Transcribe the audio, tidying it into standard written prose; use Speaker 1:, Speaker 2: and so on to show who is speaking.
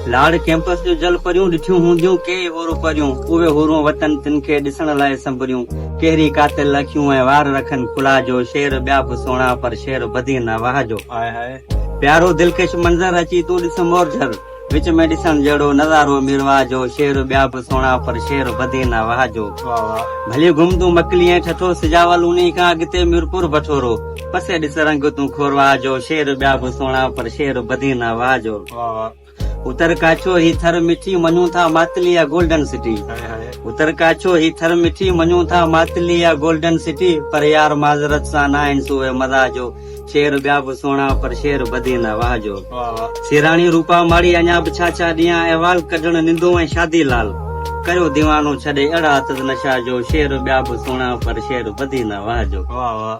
Speaker 1: लाड़ कैंपस जो जल परियूं ॾिठियूं हूंदियूं के होरूं परियूं उहे होरूं वतन तिन खे ॾिसण लाइ संभरियूं कहिड़ी कातिल अखियूं ऐं वार रखनि खुला जो शेर ॿिया बि सोणा पर शेर बधी न वाहजो
Speaker 2: हाय हाय
Speaker 1: प्यारो दिलकश मंज़र अची तूं ॾिस मोरझर विच में ॾिसण जहिड़ो नज़ारो मिरवा जो शेर ॿिया बि सोणा पर शेर बधी न वाहजो
Speaker 2: वाह वाह
Speaker 1: भली घुम तूं मकली ऐं ठठो सिजावल उन्ही खां अॻिते मिरपुर बठोरो पसे ॾिस रंग तूं खोरवा जो शेर ॿिया बि सोणा पर शेर बधी न वाहजो
Speaker 2: वाह वाह
Speaker 1: उतर काछो ही थर मिठी मञूं था मातली या गोल्डन सिटी
Speaker 2: हाय हाय
Speaker 1: उतर काछो ही थर मिठी मञूं था मातली या गोल्डन सिटी पर यार माज़रत सां न आहिनि सुहे मदा जो शेर ॿिया बि सोणा पर शेर बधी न वाहजो
Speaker 2: वाह वाह
Speaker 1: सिराणी रूपा माड़ी अञा बि छा छा ॾींहं अहवाल कढण निंदो ऐं शादी लाल कयो दीवानो छॾे अड़ा अथसि नशा जो शेर ॿिया बि सोणा पर शेर बधी न वाहजो
Speaker 2: वाह वाह